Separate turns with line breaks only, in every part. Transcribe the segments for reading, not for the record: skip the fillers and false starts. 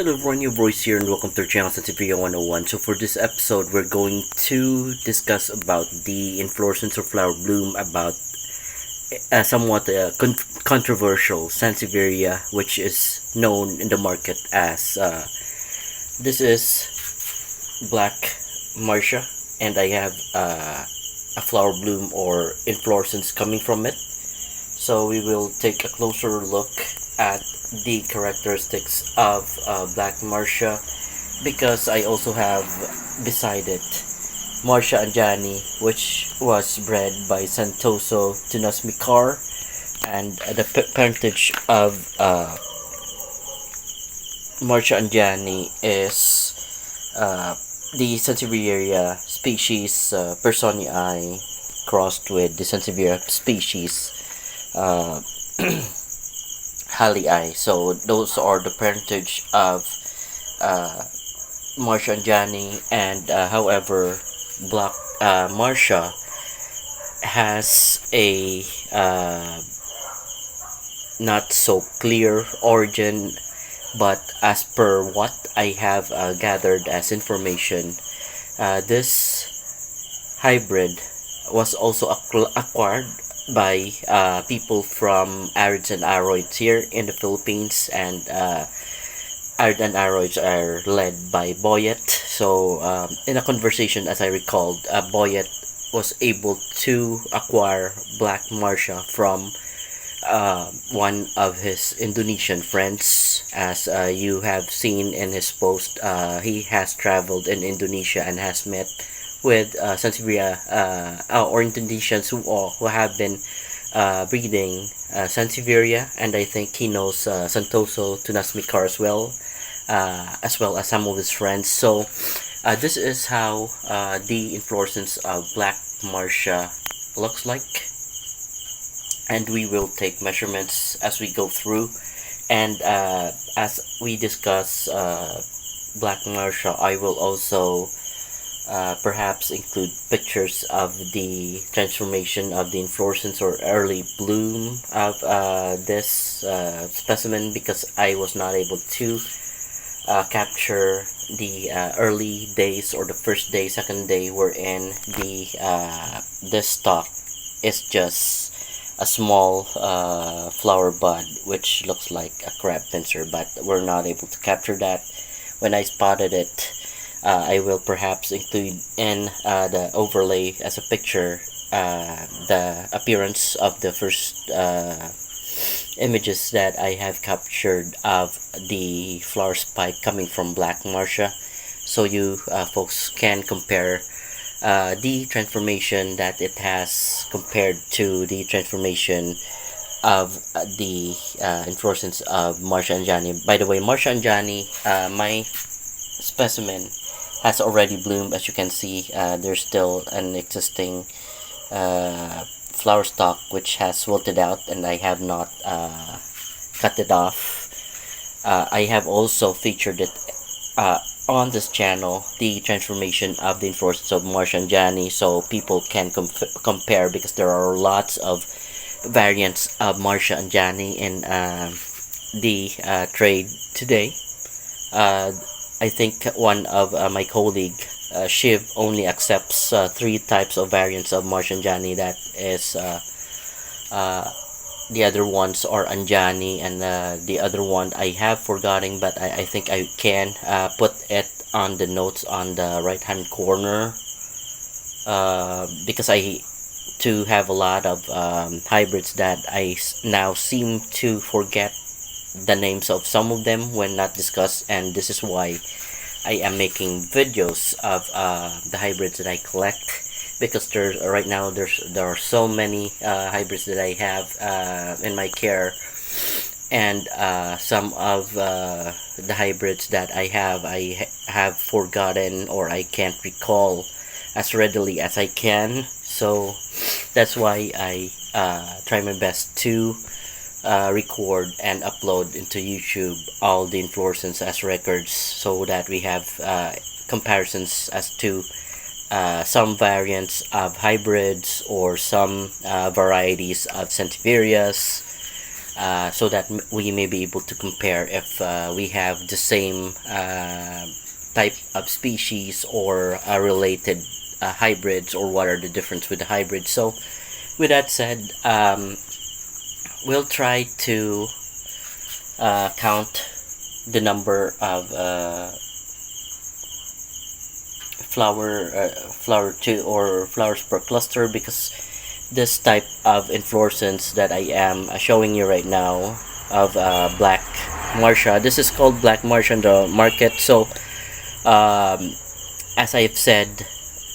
Hello everyone, your voice here and welcome to our channel Sansevieria 101. So for this episode, we're going to discuss about the inflorescence or flower bloom about somewhat controversial Sansevieria, which is known in the market as this is Black Marsha, and I have a flower bloom or inflorescence coming from it. So we will take a closer look at the characteristics of Black Marsha, because I also have beside it Marsha Anjani, which was bred by Santoso Tunasmekar, and the parentage of Marsha Anjani is the Sansevieria species pearsonii crossed with the Sansevieria species hallii. So those are the parentage of Marsha Anjani, and however, Black Marsha has a not so clear origin, but as per what I have gathered as information, this hybrid was also acquired by people from arids and aroids here in the Philippines, and arid and aroids are led by Boyet. So in a conversation, as I recalled, Boyet was able to acquire Black Marsha from one of his Indonesian friends. As you have seen in his post, he has traveled in Indonesia and has met with Sansevieria or Indonesians who have been breeding Sansevieria, and I think he knows Santoso Tunasmekar as well as some of his friends. So this is how the inflorescence of Black Marsha looks like, and we will take measurements as we go through. And as we discuss Black Marsha, I will also perhaps include pictures of the transformation of the inflorescence or early bloom of this specimen, because I was not able to capture the early days or the first day, second day, wherein this stalk is just a small flower bud which looks like a crab pincer, but we're not able to capture that. When I spotted it, I will perhaps include in the overlay as a picture the appearance of the first images that I have captured of the flower spike coming from Black Marsha, so you folks can compare the transformation that it has compared to the transformation of the inflorescence of Marsha Anjani. By the way, Marsha Anjani, my specimen, has already bloomed. As you can see, there's still an existing flower stalk which has wilted out, and I have not cut it off. I have also featured it on this channel, the transformation of the inflorescence of Marsha Anjani, so people can compare, because there are lots of variants of Marsha Anjani in the trade today. I think one of my colleague, Shiv, only accepts 3 types of variants of Marsha Anjani. That is, the other ones are Anjani, and the other one I have forgotten, but I think I can put it on the notes on the right hand corner, because I too have a lot of hybrids that I now seem to forget the names of some of them when not discussed, and this is why I am making videos of the hybrids that I collect, because right now there are so many hybrids that I have in my care, and some of the hybrids that I have forgotten, or I can't recall as readily as I can. So that's why I try my best to record and upload into YouTube all the inflorescence as records, so that we have comparisons as to some variants of hybrids or some varieties of Sansevierias, so that we may be able to compare if we have the same type of species or related hybrids, or what are the difference with the hybrids. So with that said, we'll try to count the number of flower to or flowers per cluster, because this type of inflorescence that I am showing you right now of Black Marsha, this is called Black Marsha in the market. So um, as I've said,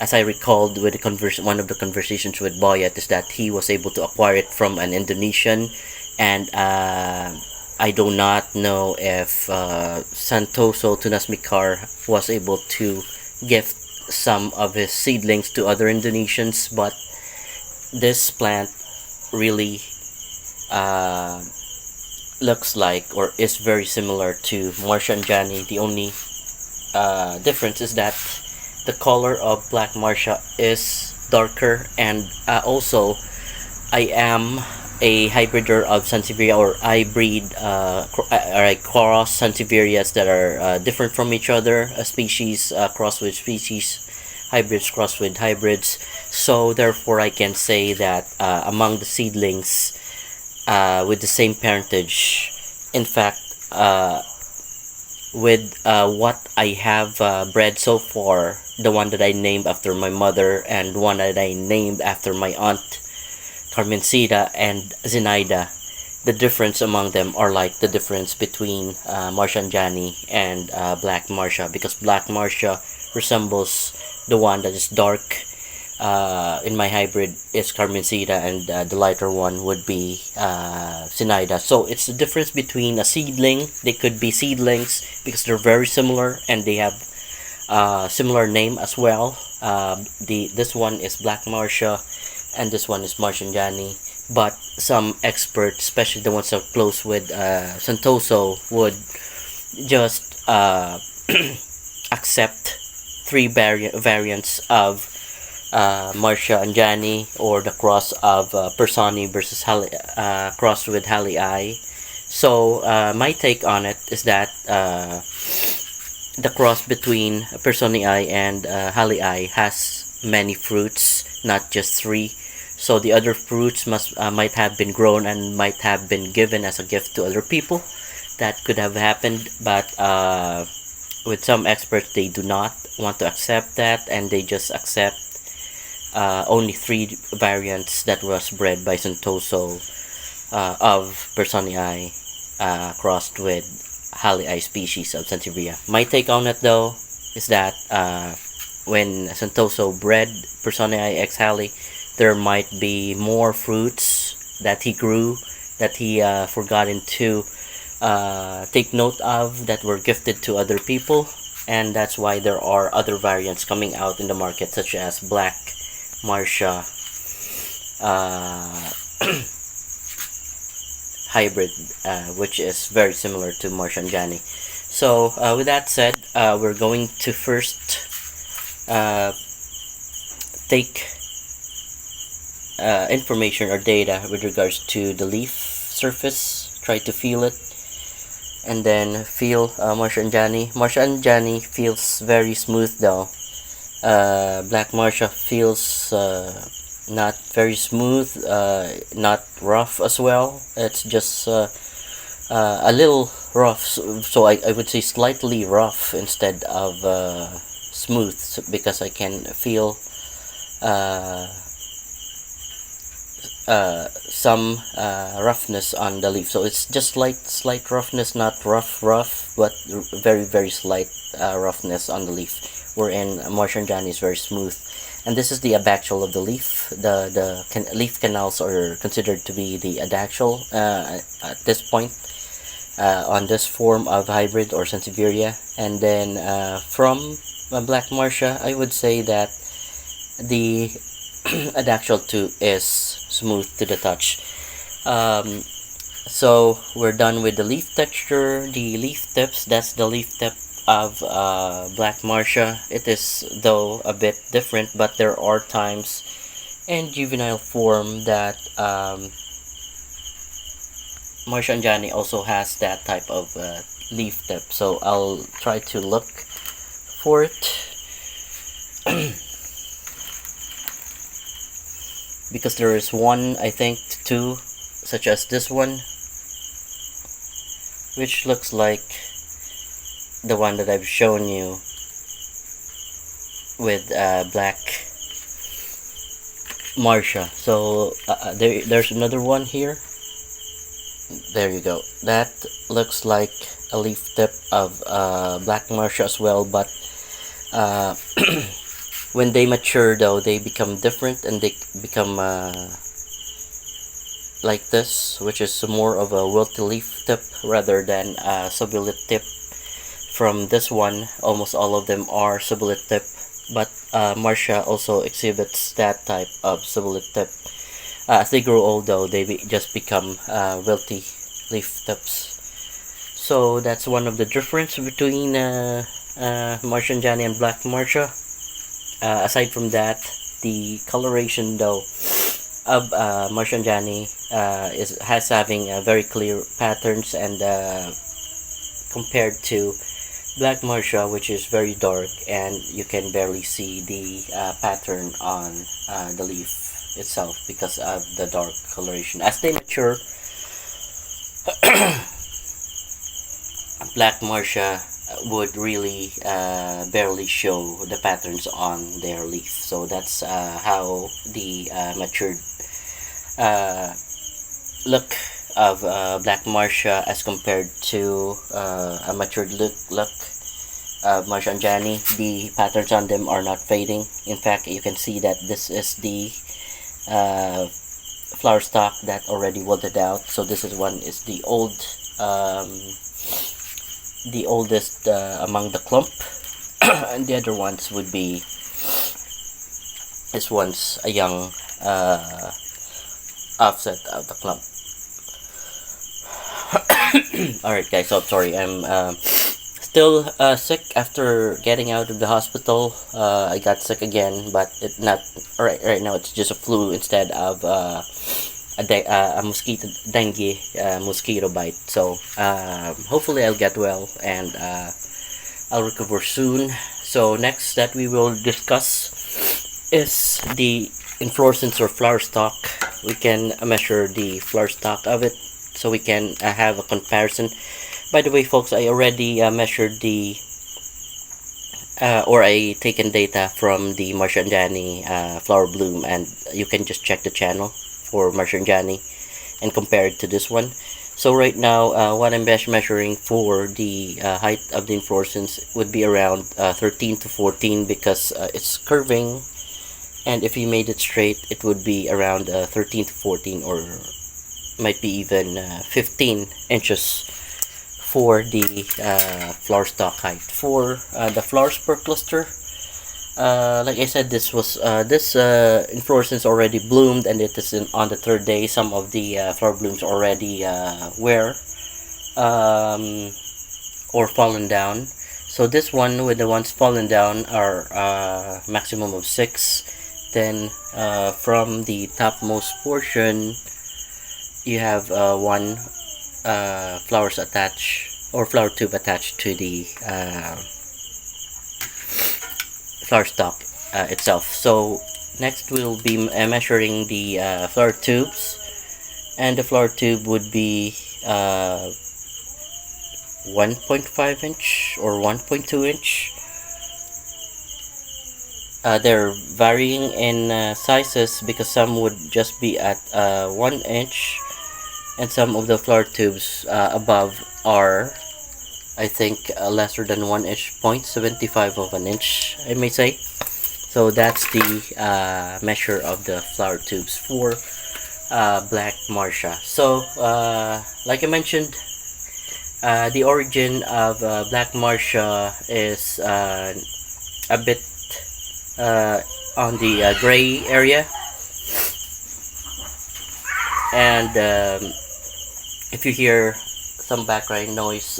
as I recalled with one of the conversations with Boyet, is that he was able to acquire it from an Indonesian, and I do not know if Santoso Tunasmekar was able to gift some of his seedlings to other Indonesians, but this plant really uh, looks like, or is very similar to Marsha Anjani. The only difference is that the color of Black Marsha is darker, and also I am a hybrider of Sansevieria, or I breed or I cross Sansevierias that are different from each other, a species cross with species, hybrids cross with hybrids. So therefore I can say that among the seedlings with the same parentage, in fact, with what I have bred so far, the one that I named after my mother and one that I named after my aunt Carmencita and Zenaida, the difference among them are like the difference between Marsha Anjani and Black Marsha, because Black Marsha resembles the one that is dark in my hybrid is Carmencita, and the lighter one would be Zenaida. So it's the difference between a seedling. They could be seedlings because they're very similar and they have similar name as well. This one is Black Marsha and this one is Marsha Anjani. But some experts, especially the ones that are close with Santoso, would just accept three variants of Marsha Anjani, or the cross of pearsonii versus cross with hallii. So my take on it is that the cross between pearsonii and hallii has many fruits, not just three. So the other fruits might have been grown and might have been given as a gift to other people. That could have happened, but with some experts, they do not want to accept that, and they just accept only three variants that was bred by Santoso of pearsonii crossed with hallii species of Sansevieria. My take on it, though, is that when Santoso bred pearsonii x hallii, there might be more fruits that he grew that he forgotten to take note of, that were gifted to other people, and that's why there are other variants coming out in the market, such as Black Marsha hybrid, which is very similar to Marsha Anjani. So with that said, we're going to first take information or data with regards to the leaf surface, try to feel it, and then feel Marsha Anjani. Marsha Anjani feels very smooth though. Black Marsha feels not very smooth, not rough as well. It's just a little rough, so I would say slightly rough instead of smooth, because I can feel some roughness on the leaf. So it's just slight roughness, not rough, but very slight roughness on the leaf. Wherein Marsha Anjani is very smooth, and this is the adaxial of the leaf. The leaf canals are considered to be the adaxial at this point on this form of hybrid or Sansevieria. And then from Black Marsha, I would say that the adaxial too is smooth to the touch. So we're done with the leaf texture, the leaf tips. That's the leaf tip of Black Marsha. It is though a bit different, but there are times in juvenile form that Marsha Anjani also has that type of leaf tip, so I'll try to look for it. Because there is one, I think two, such as this one, which looks like the one that I've shown you with Black Marsha. So there's another one here. There you go. That looks like a leaf tip of Black Marsha as well, but uh, when they mature though, they become different and they become like this, which is more of a wilty leaf tip rather than a subulate tip. From this one, almost all of them are subulate tip, but Marsha also exhibits that type of subulate tip. As they grow old though, they just become wilty leaf tips. So that's one of the difference between Marsha Anjani and Black Marsha. Aside from that, the coloration though of Marsha Anjani has having very clear patterns, and compared to Black Marsha, which is very dark and you can barely see the pattern on the leaf itself because of the dark coloration. As they mature, Black Marsha would really barely show the patterns on their leaf. So that's how the matured look of Black Marsha as compared to a matured look of Marsha Anjani. The patterns on them are not fading. In fact, you can see that this is the flower stalk that already wilted out. So this is one is the oldest among the clump, and the other ones would be this one's a young offset of the clump. Alright guys, so sorry, I'm still sick after getting out of the hospital. I got sick again, but it not right now. It's just a flu instead of a mosquito dengue mosquito bite. So hopefully I'll get well and I'll recover soon. So next that we will discuss is the inflorescence or flower stalk. We can measure the flower stalk of it so we can have a comparison. By the way folks, I already measured the or I taken data from the Marsha Anjani flower bloom, and you can just check the channel for Marsha Anjani and compare it to this one. So right now what I'm measuring for the height of the inflorescence would be around 13 to 14 because it's curving, and if you made it straight it would be around 13 to 14 or might be even 15 inches for the flower stalk height. For the flowers per cluster, like I said, this inflorescence already bloomed and it is on the third day. Some of the flower blooms already wear or fallen down. So this one with the ones fallen down are maximum of 6. Then from the topmost portion you have one flowers attached or flower tube attached to the flower stalk itself. So next we'll be measuring the flower tubes, and the flower tube would be 1.5 inch or 1.2 inch. They're varying in sizes because some would just be at 1 inch, and some of the flower tubes above are, I think, lesser than 1 inch, 0.75 of an inch, I may say. So that's the measure of the flower tubes for Black Marsha. So like I mentioned, the origin of Black Marsha is a bit on the gray area, and if you hear some background noise,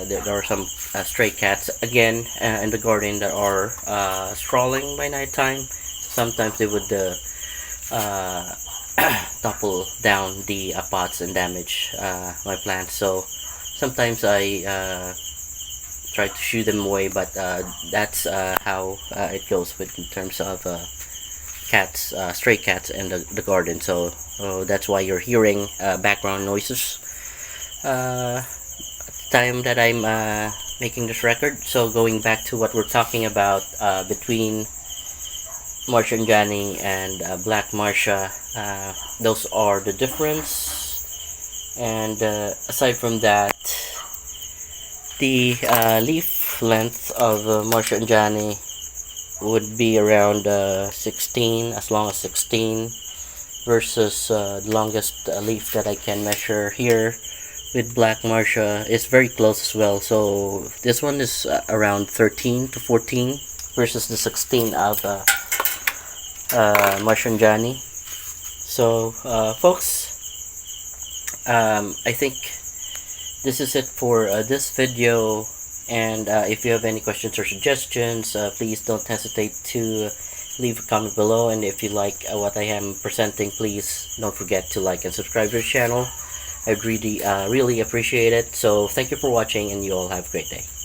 there are some stray cats again in the garden that are strolling by night time. Sometimes they would topple down the pots and damage my plants. So sometimes I try to shoo them away, but that's how it goes with in terms of cats, stray cats in the garden. So that's why you're hearing background noises time that I'm making this record. So going back to what we're talking about between Marsha Anjani and Black Marsha, those are the difference. And aside from that, the leaf length of Marsha Anjani would be around 16, as long as 16, versus the longest leaf that I can measure here with Black Marsha is very close as well. So this one is around 13 to 14 versus the 16 of Marsha Anjani. So folks, I think this is it for this video. And if you have any questions or suggestions, please don't hesitate to leave a comment below. And if you like what I am presenting, please don't forget to like and subscribe to the channel. I'd really appreciate it. So thank you for watching, and you all have a great day.